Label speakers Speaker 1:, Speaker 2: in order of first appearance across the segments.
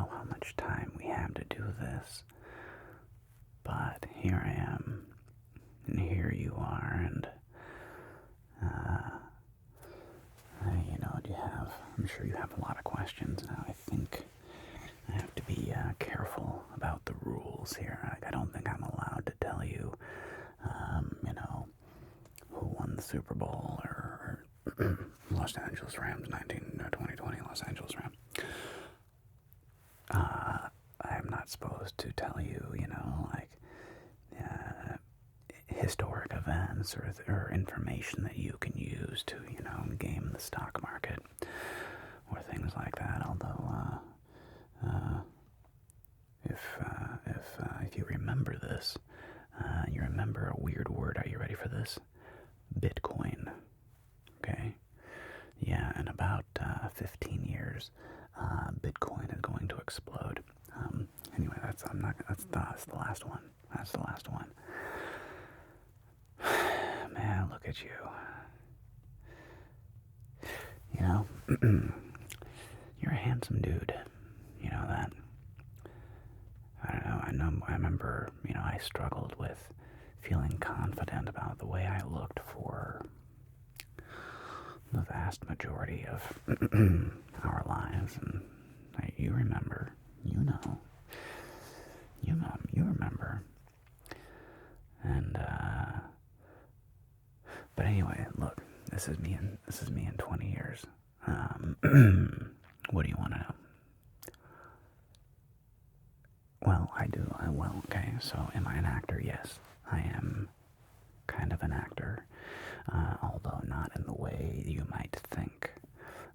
Speaker 1: know how much time we have to do this, but here I am, and here you are, and, I'm sure you have a lot of questions now. I think I have to be careful about the rules here. Like, I don't think I'm allowed to tell you, who won the Super Bowl or Los Angeles Rams 2020 Los Angeles Rams. I'm not supposed to tell you, historic events or information that you can use to, game the stock market or things like that. Although, if you remember this, you remember a weird word. Are you ready for this? Bitcoin. Okay. Yeah, in about 15 years, Bitcoin is going to explode. Anyway, that's the last one. That's the last one. Man, look at you. You're a handsome dude. You know that. I don't know. I remember, I struggled with feeling confident about the way I looked for the vast majority of our lives, and you remember, you remember, and but anyway, look, this is me in 20 years. What do you want to know? Well, okay, so am I an actor? Yes, I am kind of an actor, although not in the way you might think.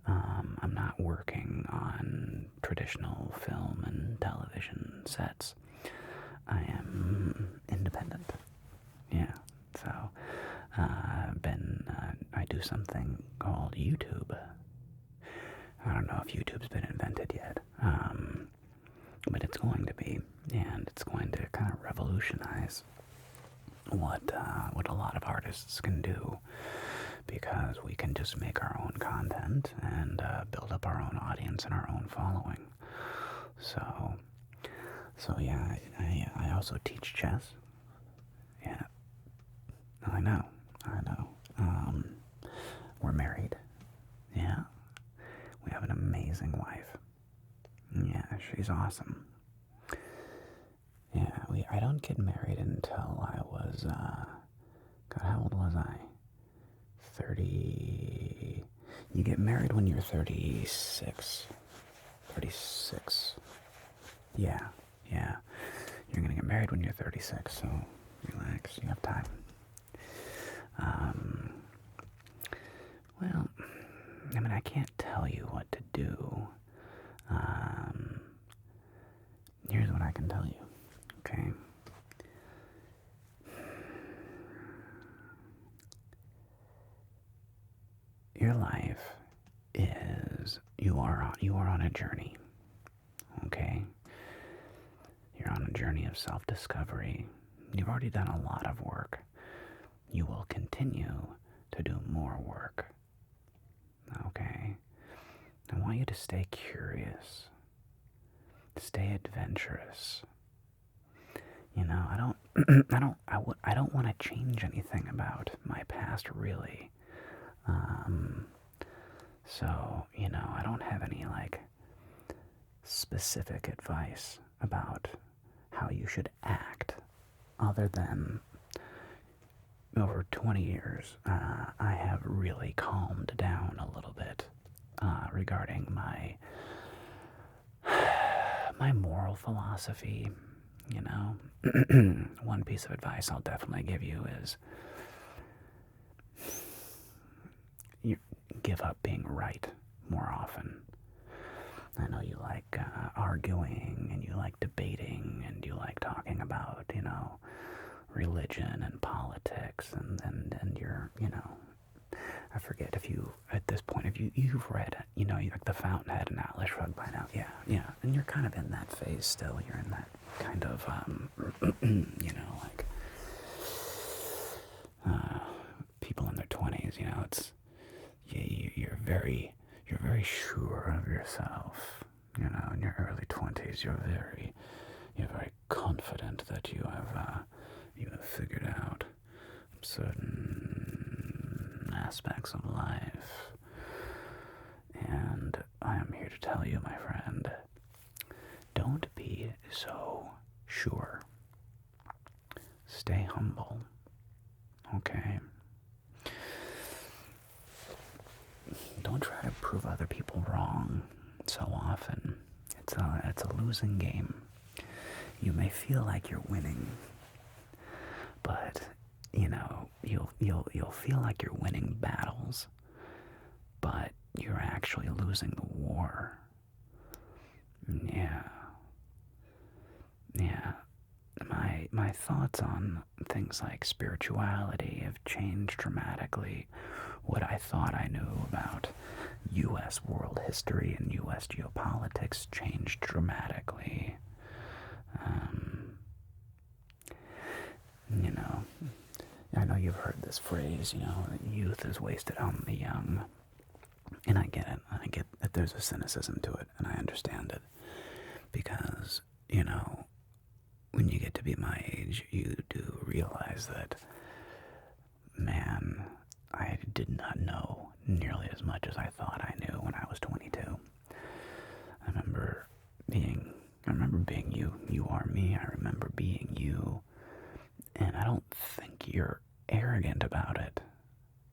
Speaker 1: I'm not working on traditional film and television sets. I am independent. Yeah, so I do something called YouTube. I don't know if YouTube's been invented yet, but it's going to be, and it's going to kind of revolutionize what a lot of artists can do, because we can just make our own content and build up our own audience and our own following. So yeah, I also teach chess. Yeah, I know. We're married. Yeah, we have an amazing wife. Yeah, she's awesome. Yeah, I don't get married until I was, God, how old was I? 30. You get married when you're 36. 36. Yeah. You're gonna get married when you're 36, so relax, you have time. Well, I can't tell you what to do. Here's what I can tell you, okay? Your life is, you are on a journey, okay? You're on a journey of self-discovery. You've already done a lot of work. You will continue to do more work, okay? I want you to stay curious. Stay adventurous. I don't want to change anything about my past, really. So, I don't have any, specific advice about how you should act, other than over 20 years, I have really calmed down a little bit regarding my moral philosophy. One piece of advice I'll definitely give you is you give up being right more often. I know you like arguing, and you like debating, and you like talking about, religion and politics, and you're, I forget if you, at this point, if you've read, like The Fountainhead and Atlas Shrugged by now, yeah, and you're kind of in that phase still. You're in that kind of, people in their 20s, it's, you're very sure of yourself. in your early 20s, you're very confident that you have figured out certain aspects of life. And I am here to tell you, my friend, don't be so sure. Stay humble, okay? Don't try to prove other people wrong so often. It's a losing game. You may feel like you're winning, but you'll feel like you're winning battles, but you're actually losing the war. Yeah. My thoughts on things like spirituality have changed dramatically. What I thought I knew about U.S. world history and U.S. geopolitics changed dramatically. I know you've heard this phrase, youth is wasted on the young. And I get it. I get that there's a cynicism to it, and I understand it. Because, when you get to be my age, you do realize that, man, I did not know nearly as much as I thought I knew when I was 22. I remember being you. You are me. I remember being you. And I don't think you're arrogant about it.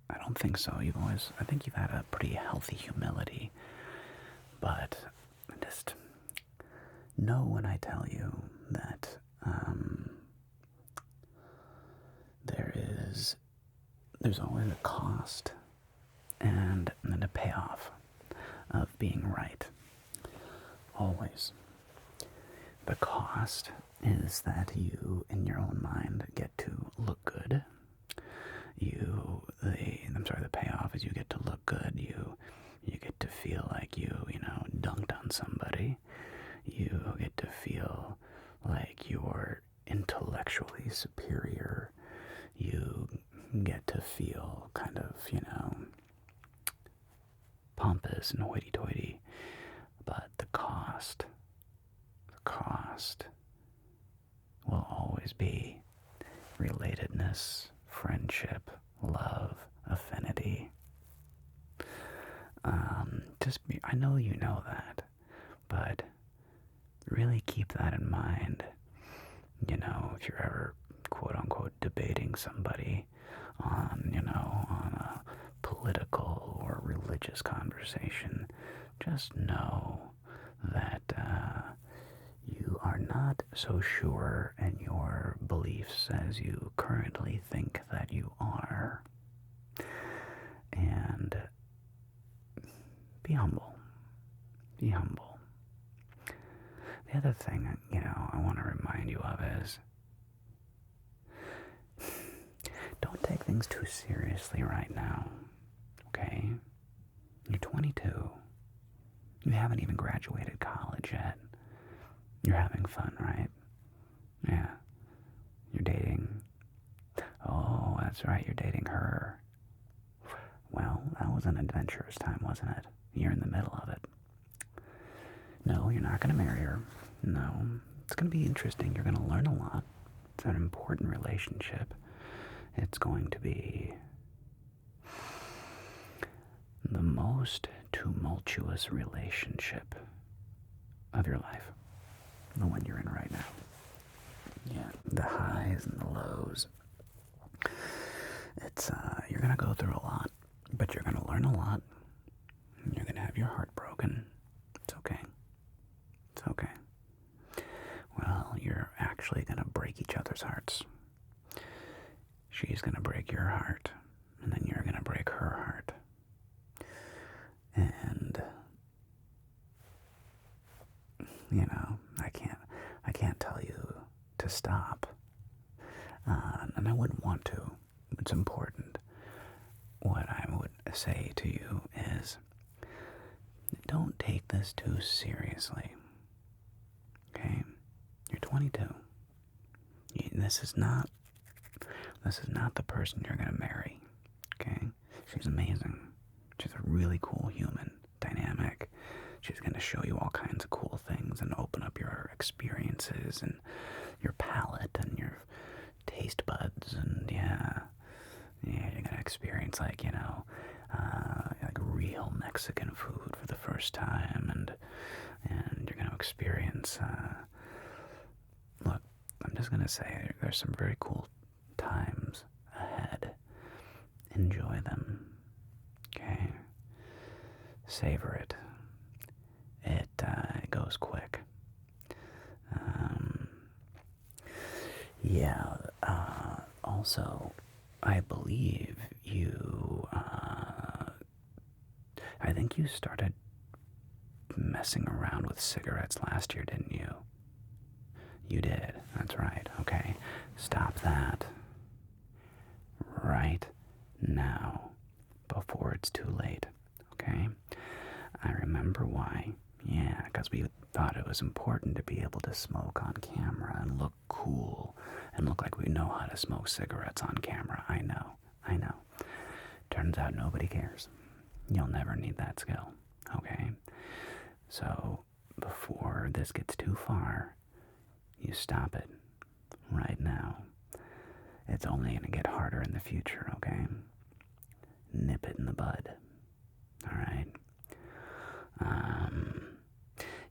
Speaker 1: I don't think so. I think you've had a pretty healthy humility. But just know when I tell you that there's always a cost and then a payoff of being right. Always. The cost is that you, in your own mind, get to look good. The payoff is you get to look good. You get to feel like you dunked on somebody. You get to feel like you're intellectually superior. You get to feel kind of, pompous and hoity-toity. But the cost will always be relatedness, friendship, love, affinity. I know you know that, but really keep that in mind. If you're ever quote-unquote debating somebody on a political or religious conversation, just know that you are not so sure in your beliefs as you currently think that you are. And be humble. Be humble. The other thing, I want to remind you of is don't take things too seriously right now, okay? You're 22. You haven't even graduated college yet. You're having fun, right? Yeah. You're dating. Oh, that's right, you're dating her. Well, that was an adventurous time, wasn't it? You're in the middle of it. No, you're not going to marry her. No. It's going to be interesting. You're going to learn a lot. It's an important relationship. It's going to be the most tumultuous relationship of your life. The one you're in right now. Yeah, the highs and the lows. It's, you're going to go through a lot, but you're going to learn a lot. You're going to have your heart broken. It's okay. It's okay. Well, you're actually going to break each other's hearts. She's going to break your heart, and then you're going to break her heart. And, I can't tell you to stop. And I wouldn't want to. It's important. What I would say to you is, don't take this too seriously. Okay? You're 22. This is not the person you're going to marry. Okay? She's amazing. She's a really cool human. Dynamic. She's going to show you all kinds of cool things and open up your experiences and your palate and your taste buds. And yeah, you're going to experience, like, like real Mexican food for the first time. And you're going to experience, look, I'm just going to say there's some very cool times ahead. Enjoy them. Okay? Savor it. It goes quick. Yeah, also, I believe you, I think you started messing around with cigarettes last year, didn't you? You did. That's right. Okay. Stop that right now before it's too late. Okay? I remember why. Yeah, because we thought it was important to be able to smoke on camera and look cool and look like we know how to smoke cigarettes on camera. I know. Turns out nobody cares. You'll never need that skill. Okay? So, before this gets too far, you stop it right now. It's only going to get harder in the future, okay? Nip it in the bud. Alright?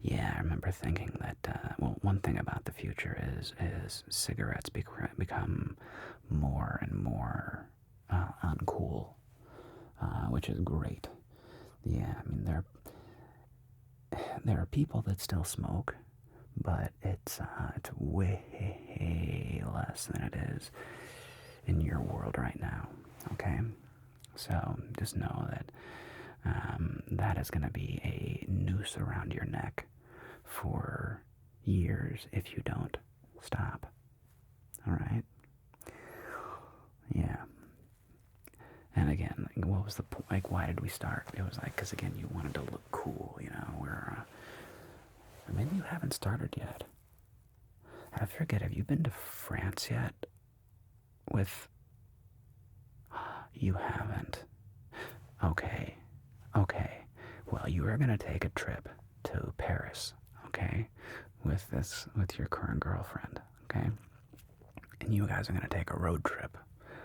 Speaker 1: Yeah, I remember thinking that, well, one thing about the future is cigarettes become more and more uncool, which is great. Yeah, I mean, there are people that still smoke, but it's way less than it is in your world right now, okay? So just know that that is going to be a noose around your neck for years if you don't stop. All right? Yeah. And again, what was the point? Like, why did we start? It was like, because again, you wanted to look cool, or maybe you haven't started yet. I forget, have you been to France yet? You haven't. Okay. Well, you are going to take a trip to Paris, okay? With your current girlfriend, okay? And you guys are going to take a road trip.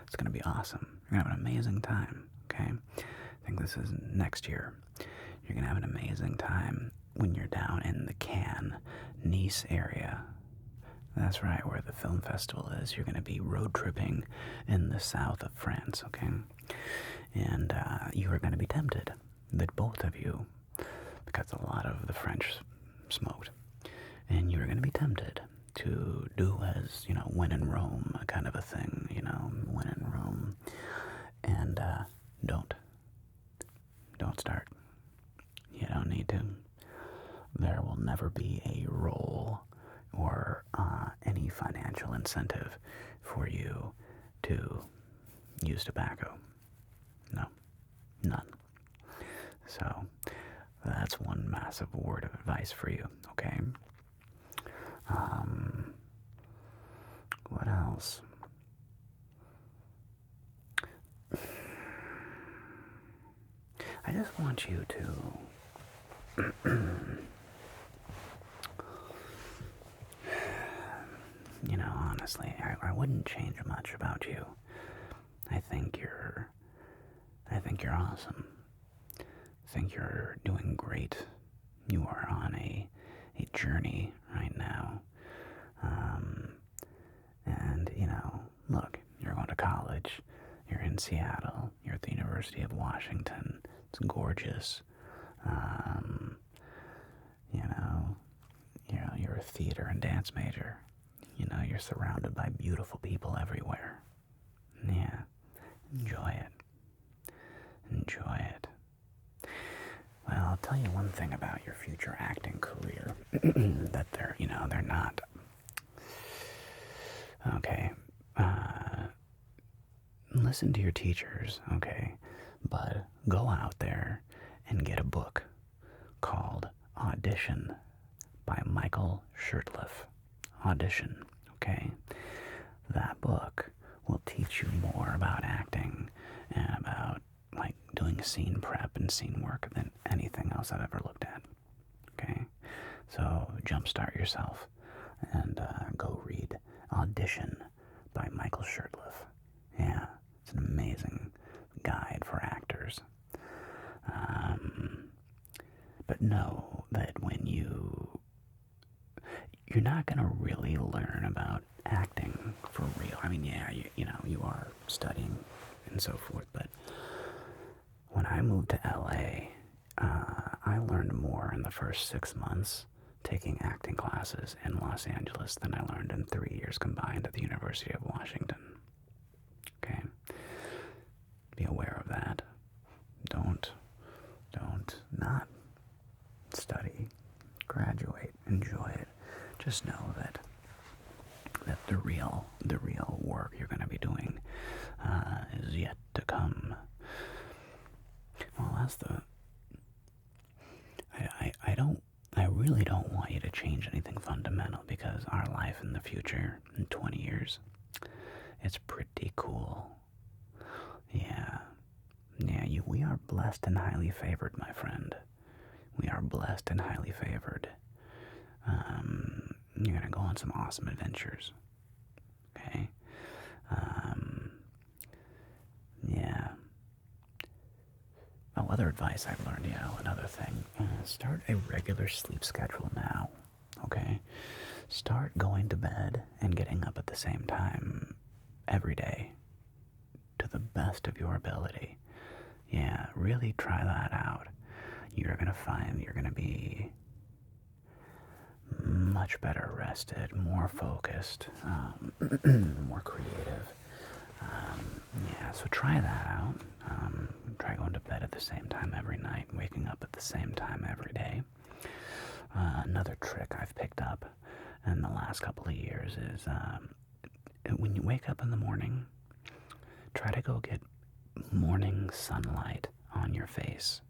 Speaker 1: It's going to be awesome. You're going to have an amazing time, okay? I think this is next year. You're going to have an amazing time when you're down in the Cannes, Nice area. That's right, where the film festival is. You're going to be road tripping in the south of France, okay? And you are going to be tempted, that both of you, because a lot of the French smoked, and you're going to be tempted to do as, when in Rome, kind of a thing, when in Rome. And don't start. You don't need to. There will never be a role or any financial incentive for you to use tobacco. No, none. So that's one massive word of advice for you, okay? What else? I just want you to honestly, I wouldn't change much about you. I think you're awesome. I think you're doing great. You are on a journey right now. And, look, you're going to college. You're in Seattle. You're at the University of Washington. It's gorgeous. You're a theater and dance major. You're surrounded by beautiful people everywhere. Yeah. Enjoy it. Enjoy it. Well, I'll tell you one thing about your future acting career. That they're not. Okay. Listen to your teachers, okay? But go out there and get a book called Audition by Michael Shurtleff. Audition, okay? That book will teach you more about acting and about, like, doing scene prep and scene work than anything else I've ever looked at. So jumpstart yourself and go read Audition by Michael Shurtleff. Yeah, it's an amazing guide for actors. But know that when you're not going to really learn about acting for real. I mean, yeah, you are studying and so forth, but when I moved to LA, I learned more in the first 6 months taking acting classes in Los Angeles than I learned in 3 years combined at the University of Washington. Okay? Be aware of that. Don't not study, graduate, enjoy it. Just know that the real work you're going to be doing is yet to come. Well, that's the. I really don't want you to change anything fundamental, because our life in the future, in 20 years, it's pretty cool. Yeah. We are blessed and highly favored, my friend. We are blessed and highly favored. You're going to go on some awesome adventures. Okay? Yeah. Oh, other advice I've learned, another thing. Start a regular sleep schedule now. Okay? Start going to bed and getting up at the same time every day to the best of your ability. Yeah, really try that out. You're going to find you're going to be much better rested, more focused, more creative. So try that out. Try going to bed at the same time every night, waking up at the same time every day. Another trick I've picked up in the last couple of years is when you wake up in the morning, try to go get morning sunlight on your face.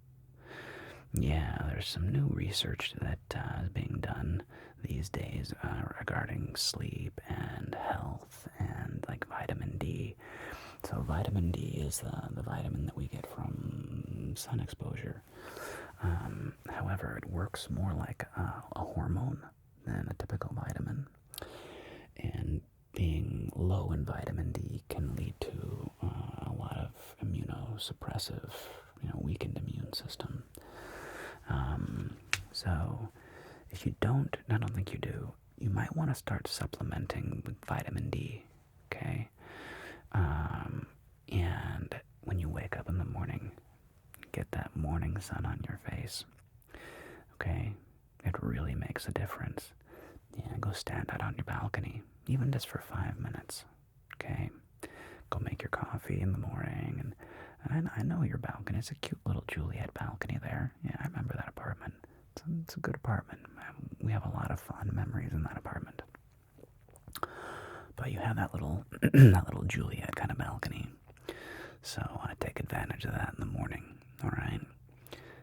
Speaker 1: Yeah, there's some new research that is being done these days regarding sleep and health and like vitamin D. So vitamin D is the vitamin that we get from sun exposure. However, it works more like a hormone than a typical vitamin. And being low in vitamin D can lead to a lot of immunosuppressive, weakened immune system. So if you don't, I don't think you do, you might want to start supplementing with vitamin D, okay? And when you wake up in the morning, get that morning sun on your face, okay? It really makes a difference. Yeah, go stand out on your balcony, even just for 5 minutes, okay? Go make your coffee in the morning, and I know your balcony. It's a cute little Juliet balcony there. Yeah, I remember that apartment. It's a good apartment. We have a lot of fond memories in that apartment. But you have that little that little Juliet kind of balcony. So I take advantage of that in the morning, all right?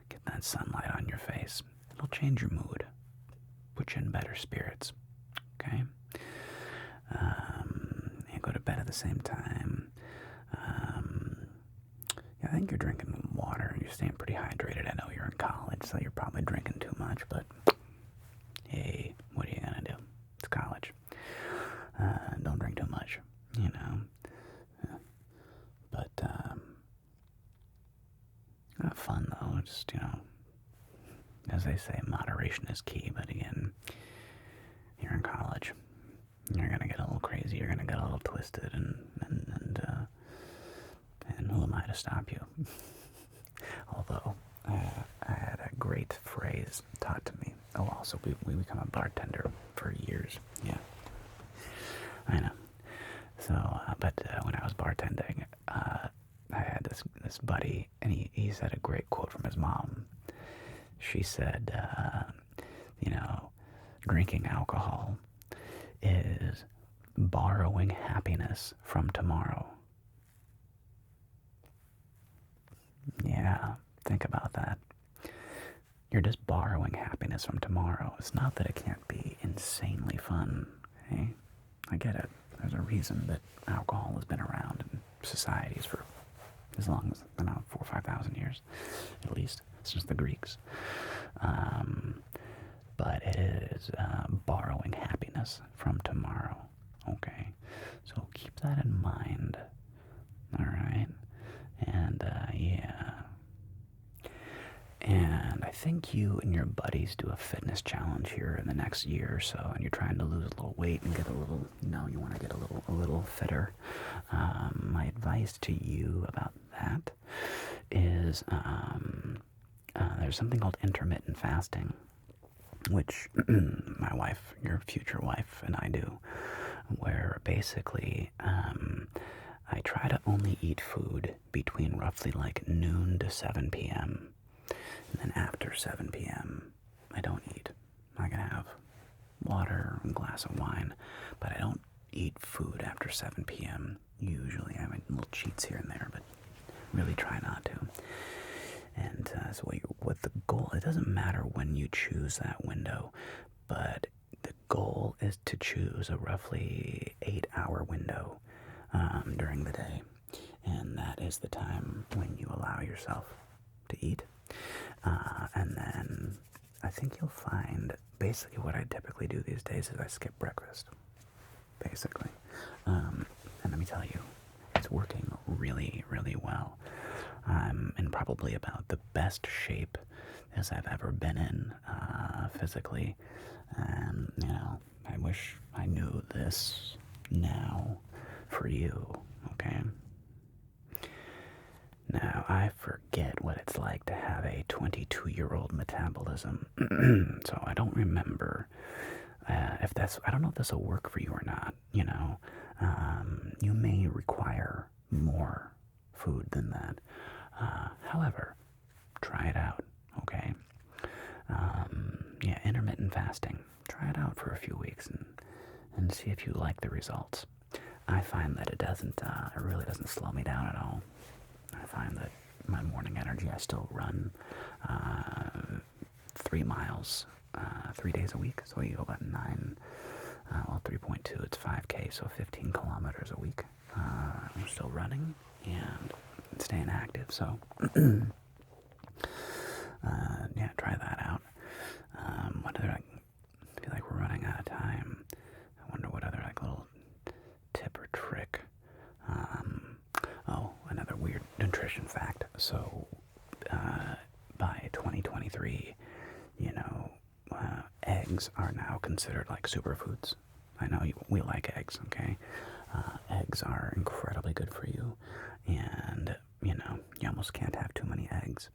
Speaker 1: Get that sunlight on your face. It'll change your mood. Put you in better spirits, okay? And go to bed at the same time. I think you're drinking water. You're staying pretty hydrated. I know you're in college, so you're probably drinking too much, but hey, what are you gonna do? It's college. Don't drink too much, But, not fun though. Just, as they say, moderation is key, but again, you're in college. You're gonna get a little crazy. You're gonna get a little twisted, and who am I to stop you? Although I had a great phrase taught to me. Oh, also we become a bartender for years. Yeah, I know. So, but when I was bartending, I had this buddy, and he said a great quote from his mom. She said, drinking alcohol is borrowing happiness from tomorrow. Yeah, think about that. You're just borrowing happiness from tomorrow. It's not that it can't be insanely fun, okay? I get it. There's a reason that alcohol has been around in societies for as long as, 4,000 or 5,000 years, at least, since the Greeks. But it is borrowing happiness from tomorrow. Okay, so keep that in mind. All right, and yeah. And I think you and your buddies do a fitness challenge here in the next year or so, and you're trying to lose a little weight and get a little, you want to get a little fitter. My advice to you about that is there's something called intermittent fasting, which my wife, your future wife, and I do, where basically I try to only eat food between roughly like noon to 7 p.m. And then after 7 p.m., I don't eat. I can have water and a glass of wine, but I don't eat food after 7 p.m. Usually I have little cheats here and there, but really try not to. And so what the goal, it doesn't matter when you choose that window, but the goal is to choose a roughly 8-hour window during the day. And that is the time when you allow yourself to eat. And then I think you'll find basically what I typically do these days is I skip breakfast, basically. And let me tell you, it's working really, really well. I'm in probably about the best shape as I've ever been in physically. And, I wish I knew this now for you, okay? Now, I forget what it's like to have a 22-year-old metabolism, so I don't remember I don't know if this will work for you or not, you may require more food than that. However, try it out, okay? Yeah, intermittent fasting. Try it out for a few weeks and see if you like the results. I find that it really doesn't slow me down at all. I find that my morning energy, I still run 3 miles 3 days a week, so you go about 3.2, it's 5K, so 15 kilometers a week. I'm still running and staying active, so yeah, try that out. I feel like we're running out of time. I wonder what other little tip or trick. Another weird nutrition fact. So by 2023, eggs are now considered like superfoods. I know we like eggs, okay? Eggs are incredibly good for you, and you almost can't have too many eggs.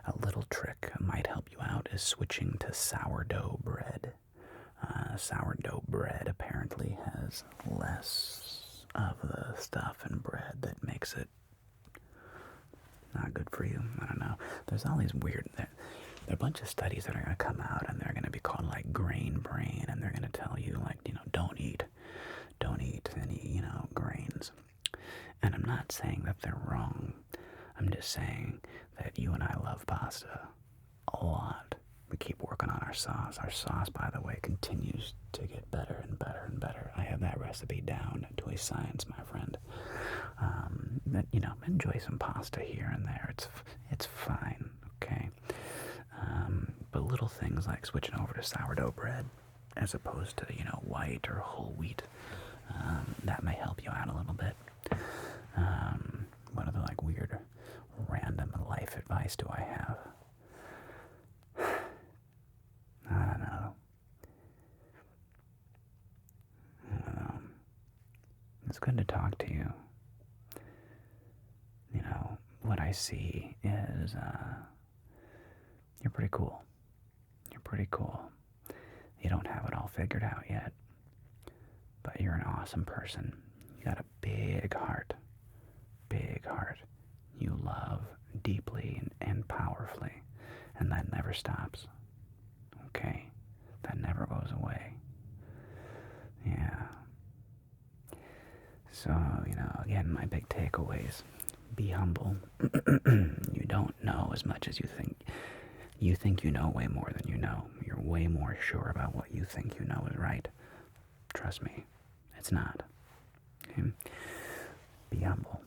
Speaker 1: A little trick might help you out is switching to sourdough bread. Sourdough bread apparently has less of the stuff in bread that makes it not good for you. I don't know. There's all these weird... There are a bunch of studies that are going to come out, and they're going to be called like grain brain, and they're going to tell you don't eat any grains. And I'm not saying that they're wrong. I'm just saying that you and I love pasta a lot. We keep working on our sauce. Our sauce, by the way, continues to get better and better and better. I have that recipe down to a science, my friend. But enjoy some pasta here and there. It's fine, okay? But little things like switching over to sourdough bread as opposed to white or whole wheat, that may help you out a little bit. What other weird random life advice do I have? I don't know. It's good to talk to you. What I see is you're pretty cool. You're pretty cool. You don't have it all figured out yet, but you're an awesome person. You got a big heart. Big heart. You love deeply and powerfully, and that never stops. Okay? That never goes away. Yeah. So, again, my big takeaways. Be humble. You don't know as much as you think. You think you know way more than you know. You're way more sure about what you think you know is right. Trust me, it's not. Okay? Be humble.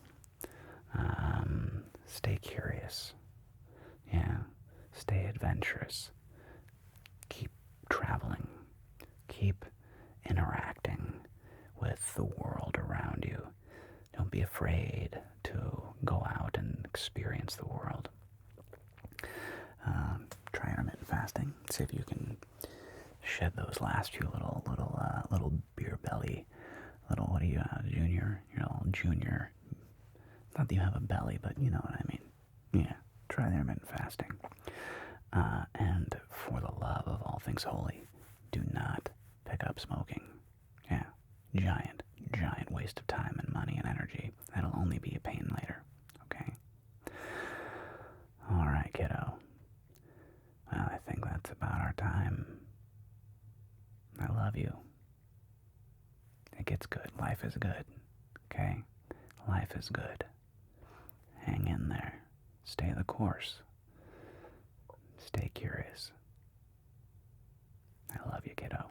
Speaker 1: Stay curious. Yeah. Stay adventurous. Keep interacting with the world around you. Don't be afraid to go out and experience the world. Try intermittent fasting. See if you can shed those last few little beer belly, what are you, junior? You're a little junior. Not that you have a belly, but you know what I mean. Yeah, try the intermittent fasting. And for the love of all things holy, do not pick up smoking. Yeah, giant waste of time and money and energy. That'll only be a pain later. Okay? Alright, kiddo. Well, I think that's about our time. I love you. It gets good. Life is good. Okay? Life is good. Hang in there. Stay the course. Stay curious. I love you, kiddo.